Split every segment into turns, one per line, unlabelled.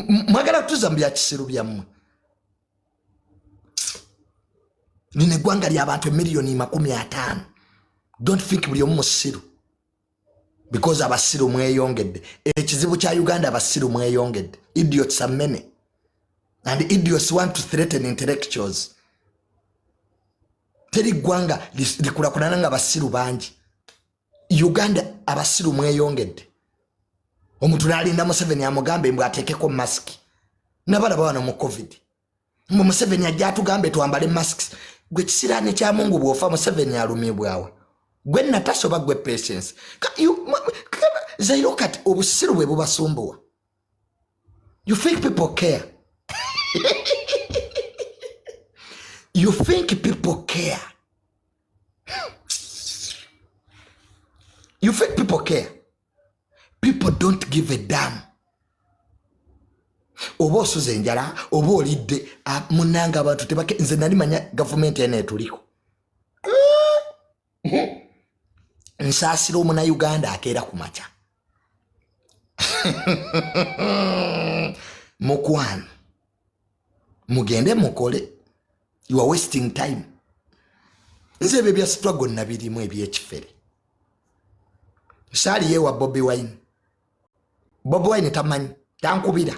mwagala tuzambya kisiru byammwe nine gwanga lya abantu milioni 50. Don't think buli omu musiru because abasiru mweyongedde ekizibu kya Uganda abasiru mweyongedde idiots are many and idiots want to threaten intellectuals. Teri gwanga likulakulana nga abasiru bangi Uganda abasiru mweyongedde omuntu nalinda Museveni amugambe mbwa atekeko mask nabalaba bano mu covid Museveni ajja tugambe tuambale masks gwe kisirane kya Mungu bwofa Museveni alumibwawe gwe natasoba gwe patience zairo kati obusiru bwe bubasumbuwa. You think people care? You think people care? You think people care? People don't give a damn. Obo suze njala, obo olidde munanga abantu tebake nze nali manya government ene tuliko. Nsasiro muna Uganda akera kumacha. Mukwan. Mugende mukole. You are wasting time. Nze bebya struggle na birimu ebyekifere. Sali yewa Bobi Wine. Bobi Wine tamanyi tankubira.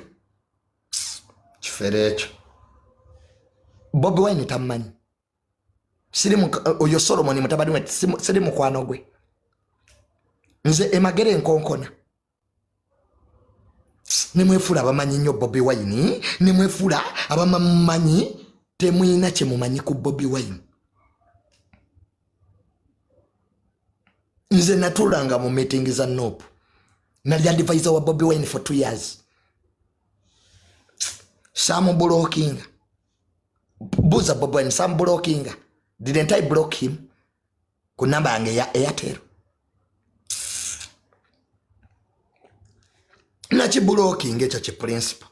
Kifere ekyo. Bobi Wine tamanyi. Siri oyo Solomon mutabani we siri mukwano gwe. Nze emagere nkonkona. Nimwefula abamanyi nnyo Bobi Wine, nimwefula abamanyi temuyina kye mumanyi ku Bobi Wine. Nze natulanga mu meeting za NOP. Nali advisor wa Bobi Wine for 2 years. Some blocking. Buza Bobi Wine, some blocking. Didn't I block him? Ku namba yange ya Airtel. Nachi blocking ekyo ki principle.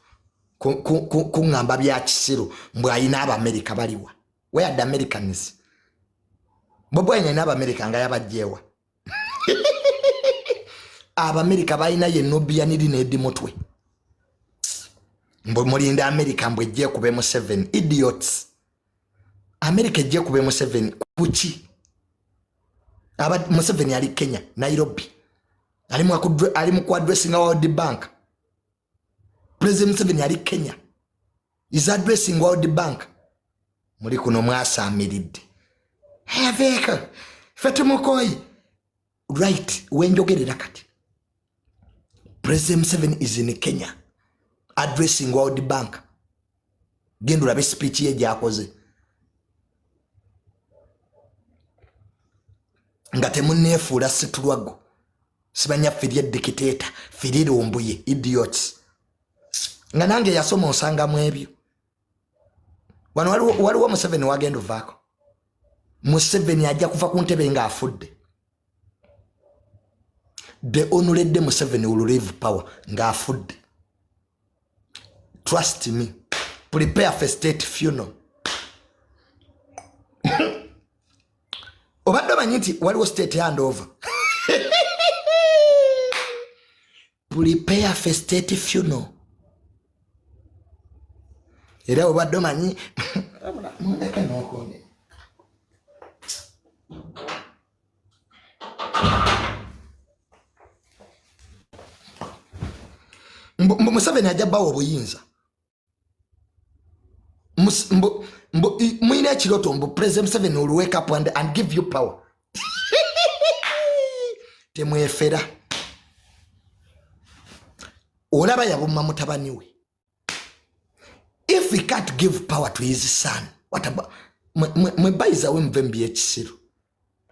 Ku ngamba bya kisiru mbwa ina aba America baliwa. Where are the Americans? Bobi Wine ina aba America nga yabajewa. Aba America bayina ye nobia nidi nedi motwe. Mbo mulinda America mbwe je kube mu 7 idiots. America je kube mu 7 kuchi. Aba mu 7 ali Kenya, Nairobi. Ali mu addressing World Bank. President Museveni ali Kenya. Is addressing World Bank. Muri kuno mwasa amiridde. Haveka. Fatumokoi. Right, wenjogerera kati. President Museveni is in Kenya addressing World Bank. Gendula be speech ye jakoze. Ngate munnefuula situlwago. Sibanya fidye dictator, fidye ombuye idiots. Nga nange yasoma osanga mu ebyo. Wano waliwo Museveni wagenda vaako. Museveni ajja kufa ku ntebe nga afudde. The honorable Museveni will leave power nga afudde. Trust me. Prepare for state funeral. Obadde omanyi nti waliwo state handover. Prepare for state funeral. Era obadde omanyi mundeke n'okone. Museveni ajja bawo obuyinza. Mwine ekiroto mbu President Museveni will wake up and give you power. Temwefera. Olaba yabumma mutabani we. If he can't give power to his son, what about mwebaiza we mvembi ekisiru.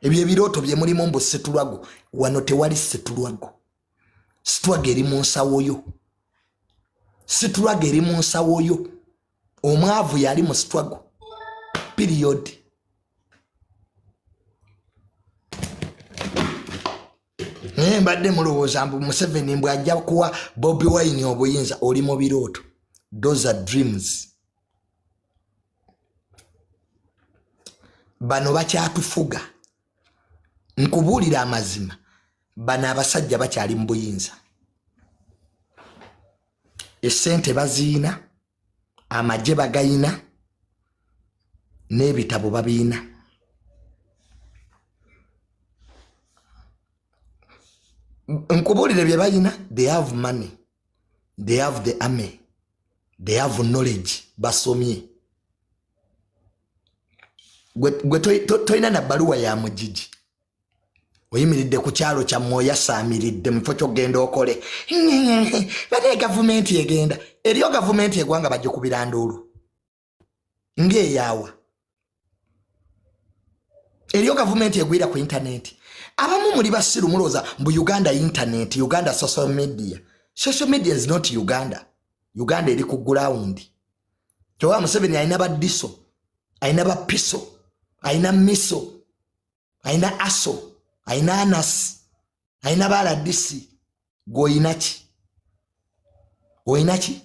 Ebyo ebiroto bye mulimu mbu setulwago, wano tewali setulwago. Setulwago eri mu nsawo yo. Setulwago eri mu nsawo yo. Omwavu yali mu setulwago. Period. Mbadde mulowooza mbu Museveni mbwe ajja kuwa Bobi Wine obuyinza oli mu biroto. Those are dreams. Bano bakyatufuga. Nkubuulira amazima. Bano abasajja bakyali mu buyinza. essente baziina, amagye bagayina, n'ebitabo babiina. Nkubuulire bye bayina. They have money, they have the army, they have knowledge. Basomye. Gwe toyina na baluwa ya mujiji. Oyimiridde ku kyalo kya Moya saamiridde mu kifo ky'ogenda okole. Bate gavumenti egenda. Eriyo gavumenti egwanga bajje kubira nduulu. Ng'eyaawa. Eriyo gavumenti egwira ku internet. Abamu muli basiru mulooza mbu Uganda internet, Uganda social media. Social media is not Uganda. Uganda eri ku ground. Kyokka Museveni alina baddiso, alina bapiso, alina miso, alina aso, alina anas, alina baladisi. Gwoyina ki? Oyina ki?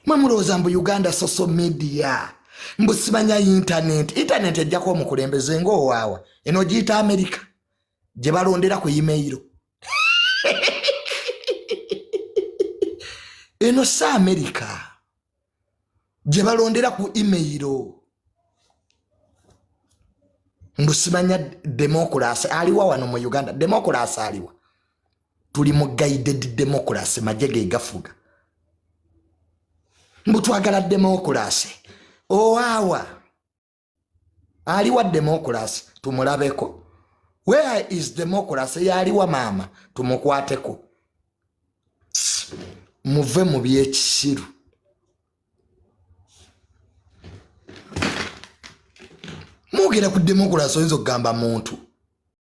Mulooza mbu Uganda social media. Mbu simanya internet. Internet ejjako omukulembeze ng'owaawa. Eno giyita America. Gye balondera ku email. Eno sa America. Gye balondera ku email. Mbu simanya democracy. Aliwa wano mu Uganda. Democracy aliwa. Tuli mu guided democracy. Majje ge gafuga. Mbu twagala democracy. Owawa. Aliwa democracy. Tumulabeko. Where is democracy? Aliwa mama. Tumukwateko. Muve mu by'ekisiru. Mugera ku democracy oyinza okugamba muntu.